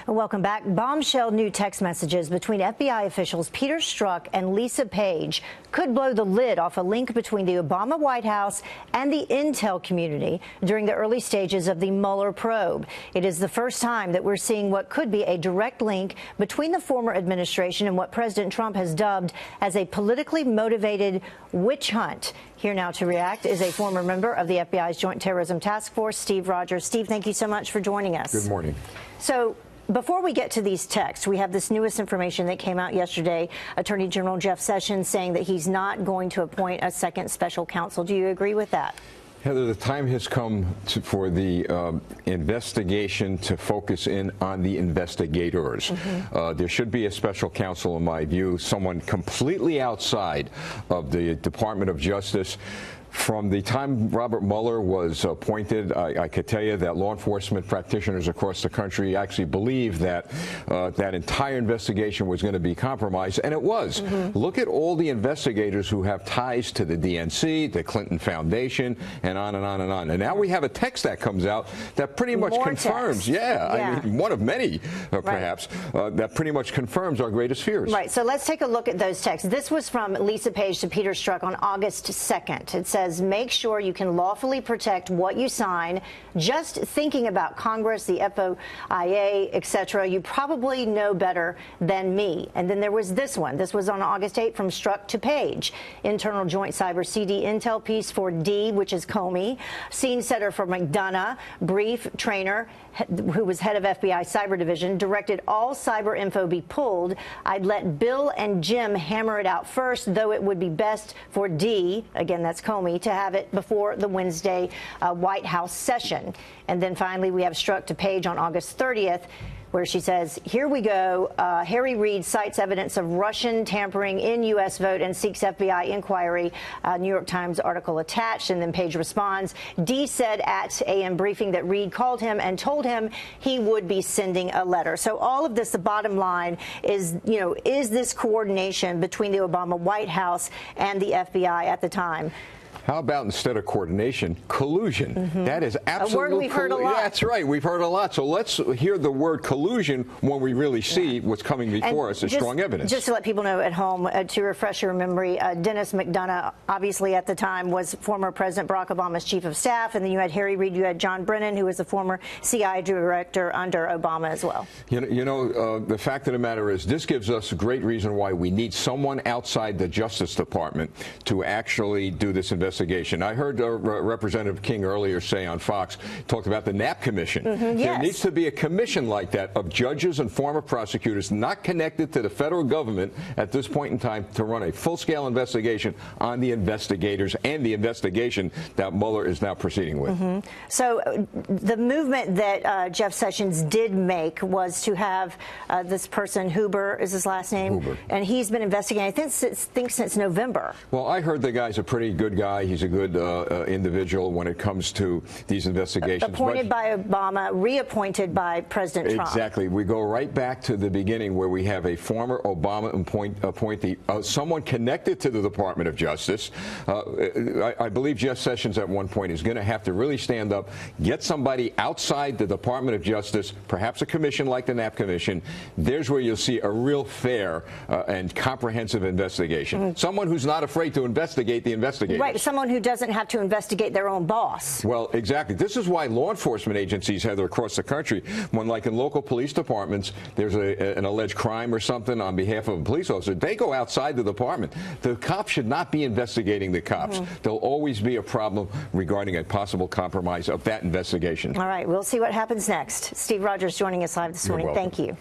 Welcome back. Bombshell new text messages between FBI officials Peter Strzok and Lisa Page could blow the lid off a link between the Obama White House and the intel community during the early stages of the Mueller probe. It is the first time that we're seeing what could be a direct link between the former administration and what President Trump has dubbed as a politically motivated witch hunt. Here now to react is a former member of the FBI's Joint Terrorism Task Force, Steve Rogers. Steve, thank you so much for joining us. Good morning. So, before we get to these texts, we have this newest information that came out yesterday. Attorney General Jeff Sessions saying that he's not going to appoint a second special counsel. Do you agree with that? Heather, the time has come for the investigation to focus in on the investigators. There should be a special counsel, in my view, someone completely outside of the Department of Justice. From the time Robert Mueller was appointed, I could tell you that law enforcement practitioners across the country actually believed that that entire investigation was going to be compromised, and it was. Look at all the investigators who have ties to the DNC, the Clinton Foundation, and on and on and on. And now we have a text that comes out that pretty much confirms, I mean, one of many, perhaps, that pretty much confirms our greatest fears. Right. So let's take a look at those texts. This was from Lisa Page to Peter Strzok on August 2nd. It says, make sure you can lawfully protect what you sign. Just thinking about Congress, the FOIA, etc., you probably know better than me. And then there was this one. This was on August 8th from Strzok to Page. Internal Joint Cyber CD Intel piece for D, which is Comey. Scene setter for McDonough. Brief trainer, who was head of FBI Cyber Division, directed all cyber info be pulled. I'd let Bill and Jim hammer it out first, though it would be best for D, again, that's Comey, to have it before the Wednesday White House session. And then finally, we have Strzok to Page on August 30th, where she says, here we go. Harry Reid cites evidence of Russian tampering in U.S. vote and seeks FBI inquiry. New York Times article attached. And then Page responds, D said at AM briefing that Reid called him and told him he would be sending a letter. So all of this, the bottom line is, is this coordination between the Obama White House and the FBI at the time? How about, instead of coordination, collusion? That is absolutely a word we've heard a lot. Yeah, that's right. We've heard a lot. So let's hear the word collusion when we really see what's coming before us as strong evidence. Just to let people know at home, to refresh your memory, Dennis McDonough, obviously at the time, was former President Barack Obama's chief of staff. And then you had Harry Reid, you had John Brennan, who was the former CIA director under Obama as well. The fact of the matter is, this gives us a great reason why we need someone outside the Justice Department to actually do this investigation. I heard Representative King earlier say on Fox, talked about the Knapp Commission. There needs to be a commission like that of judges and former prosecutors not connected to the federal government at this point in time to run a full-scale investigation on the investigators and the investigation that Mueller is now proceeding with. So the movement that Jeff Sessions did make was to have this person, Huber is his last name, and he's been investigating, I think since November. Well, I heard the guy's a pretty good guy. He's a good individual when it comes to these investigations. Appointed by Obama, reappointed by President Trump. Exactly. We go right back to the beginning where we have a former Obama appointee, someone connected to the Department of Justice. I believe Jeff Sessions at one point is going to have to really stand up, get somebody outside the Department of Justice, perhaps a commission like the Knapp Commission. There's where you'll see a real fair and comprehensive investigation. Someone who's not afraid to investigate the investigators. Right. Someone who doesn't have to investigate their own boss. Well, exactly. This is why law enforcement agencies, Heather, across the country, when like in local police departments, there's an alleged crime or something on behalf of a police officer, they go outside the department. The cops should not be investigating the cops. There'll always be a problem regarding a possible compromise of that investigation. All right. We'll see what happens next. Steve Rogers joining us live this morning. Thank you.